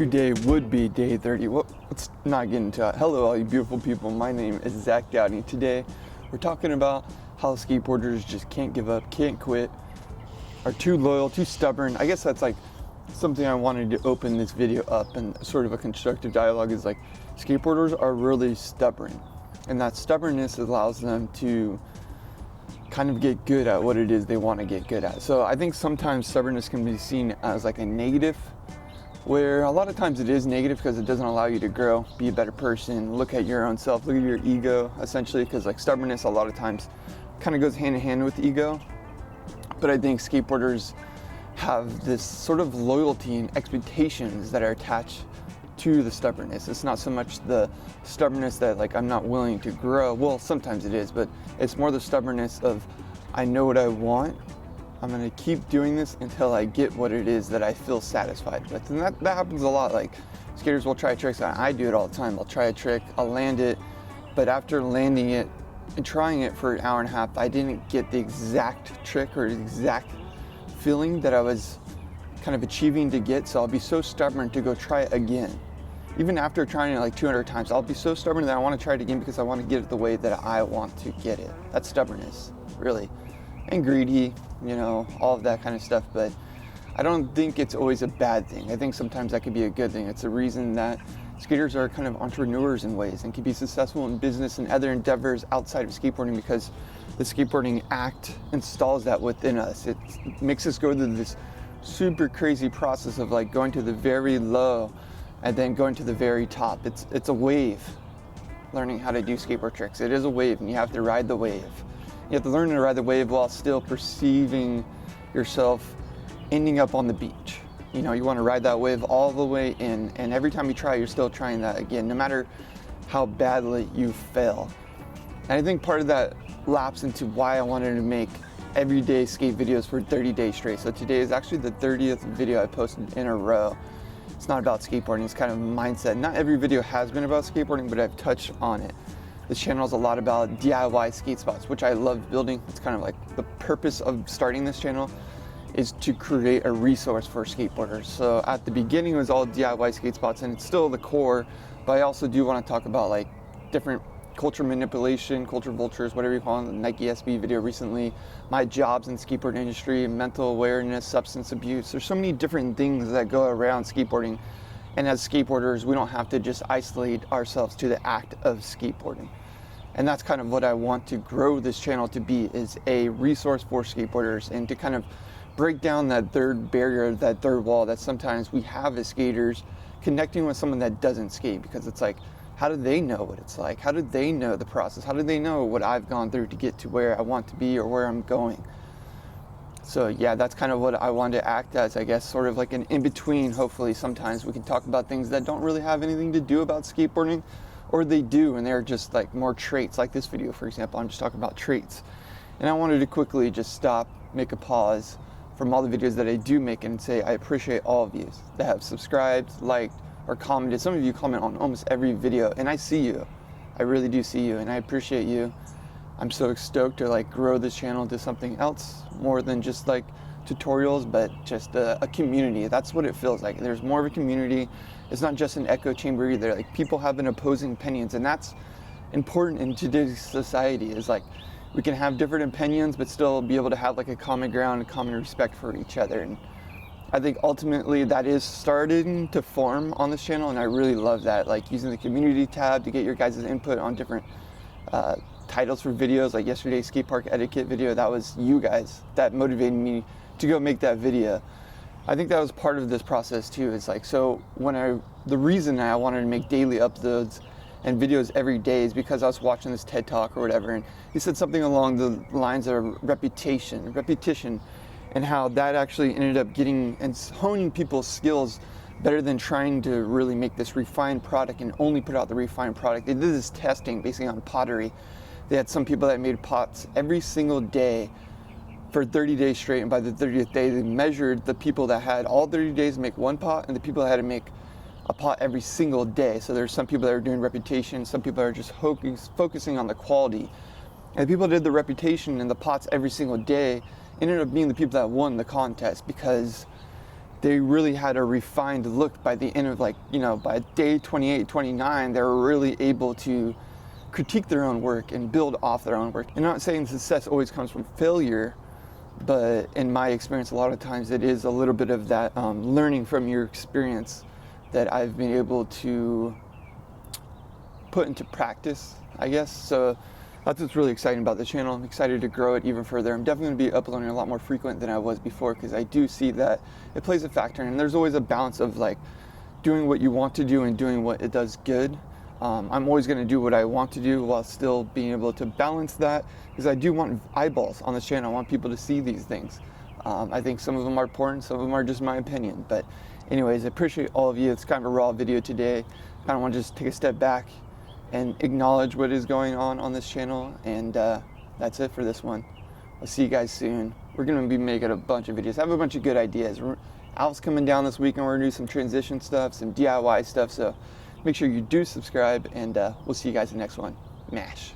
today would be day 30. Well, let's not get into it. Hello, all you beautiful people. My name is Zach Dowdy. Today, we're talking about how skateboarders just can't give up, can't quit, are too loyal, too stubborn. I guess that's like something I wanted to open this video up, and sort of a constructive dialogue is like skateboarders are really stubborn, and that stubbornness allows them to kind of get good at what it is they want to get good at. So I think sometimes stubbornness can be seen as like a negative, where a lot of times it is negative because it doesn't allow you to grow, be a better person, look at your own self, look at your ego, essentially, because like stubbornness a lot of times kind of goes hand in hand with ego. But I think skateboarders have this sort of loyalty and expectations that are attached to the stubbornness. It's not so much the stubbornness that like I'm not willing to grow. Well, sometimes it is, but it's more the stubbornness of I know what I want. I'm gonna keep doing this until I get what it is that I feel satisfied with. And that happens a lot. Like skaters will try tricks, and I do it all the time. I'll try a trick, I'll land it, but after landing it and trying it for an hour and a half, I didn't get the exact trick or the exact feeling that I was kind of achieving to get. So I'll be so stubborn to go try it again. Even after trying it like 200 times, I'll be so stubborn that I want to try it again because I want to get it the way that I want to get it. That's stubbornness, really. And greedy, you know, all of that kind of stuff. But I don't think it's always a bad thing. I think sometimes that could be a good thing. It's a reason that skaters are kind of entrepreneurs in ways and can be successful in business and other endeavors outside of skateboarding, because the skateboarding act installs that within us. It makes us go through this super crazy process of like going to the very low and then going to the very top. It's a wave, learning how to do skateboard tricks. It is a wave, and you have to ride the wave. You have to learn to ride the wave while still perceiving yourself ending up on the beach. You know, you want to ride that wave all the way in, and every time you try, you're still trying that again, no matter how badly you fail. And I think part of that laps into why I wanted to make everyday skate videos for 30 days straight. So today is actually the 30th video I posted in a row. It's not about skateboarding, it's kind of mindset. Not every video has been about skateboarding, but I've touched on it. This channel is a lot about DIY skate spots, which I love building. It's kind of like the purpose of starting this channel is to create a resource for skateboarders. So at the beginning it was all DIY skate spots, and it's still the core, but I also do want to talk about like different culture manipulation, culture vultures, whatever you call it, the Nike SB video recently, my jobs in the skateboard industry, mental awareness, substance abuse. There's so many different things that go around skateboarding. And as skateboarders, we don't have to just isolate ourselves to the act of skateboarding. And that's kind of what I want to grow this channel to be, is a resource for skateboarders, and to kind of break down that third barrier, that third wall that sometimes we have as skaters connecting with someone that doesn't skate. Because it's like, how do they know what it's like? How do they know the process? How do they know what I've gone through to get to where I want to be or where I'm going? So yeah, that's kind of what I wanted to act as, I guess, sort of like an in-between. Hopefully sometimes we can talk about things that don't really have anything to do about skateboarding, or they do, and they're just like more traits. Like this video, for example, I'm just talking about traits. And I wanted to quickly just stop, make a pause from all the videos that I do make, and say I appreciate all of you that have subscribed, liked, or commented. Some of you comment on almost every video, and I see you. I really do see you, and I appreciate you. I'm so stoked to like grow this channel to something else, more than just like tutorials, but just a community. That's what it feels like. There's more of a community. It's not just an echo chamber either. Like people have an opposing opinions, and that's important in today's society. Is like we can have different opinions, but still be able to have like a common ground, a common respect for each other. And I think ultimately that is starting to form on this channel, and I really love that. Like using the community tab to get your guys' input on different titles for videos. Like yesterday's skate park etiquette video, that was you guys that motivated me to go make that video. I think that was part of this process too. It's like, so the reason I wanted to make daily uploads and videos every day is because I was watching this TED talk or whatever, and he said something along the lines of repetition, and how that actually ended up getting and honing people's skills better than trying to really make this refined product and only put out the refined product. They did this testing basically on pottery. They had some people that made pots every single day for 30 days straight, and by the 30th day they measured the people that had all 30 days to make one pot and the people that had to make a pot every single day. So there's some people that are doing reputation, some people are just focusing on the quality. And the people that did the reputation and the pots every single day ended up being the people that won the contest, because they really had a refined look by the end of, like, you know, by day 28, 29, they were really able to critique their own work and build off their own work. And I'm not saying success always comes from failure, but in my experience, a lot of times it is a little bit of that learning from your experience that I've been able to put into practice, I guess. So that's what's really exciting about the channel. I'm excited to grow it even further. I'm definitely going to be uploading a lot more frequent than I was before, because I do see that it plays a factor, and there's always a balance of like doing what you want to do and doing what it does good. I'm always going to do what I want to do while still being able to balance that, because I do want eyeballs on this channel. I want people to see these things. I think some of them are important, some of them are just my opinion. But anyways, I appreciate all of you. It's kind of a raw video today. I kind of want to just take a step back and acknowledge what is going on this channel. And that's it for this one. I'll see you guys soon. We're going to be making a bunch of videos. I have a bunch of good ideas. Al's coming down this week, and we're going to do some transition stuff, some DIY stuff. So make sure you do subscribe, and we'll see you guys in the next one. MASH.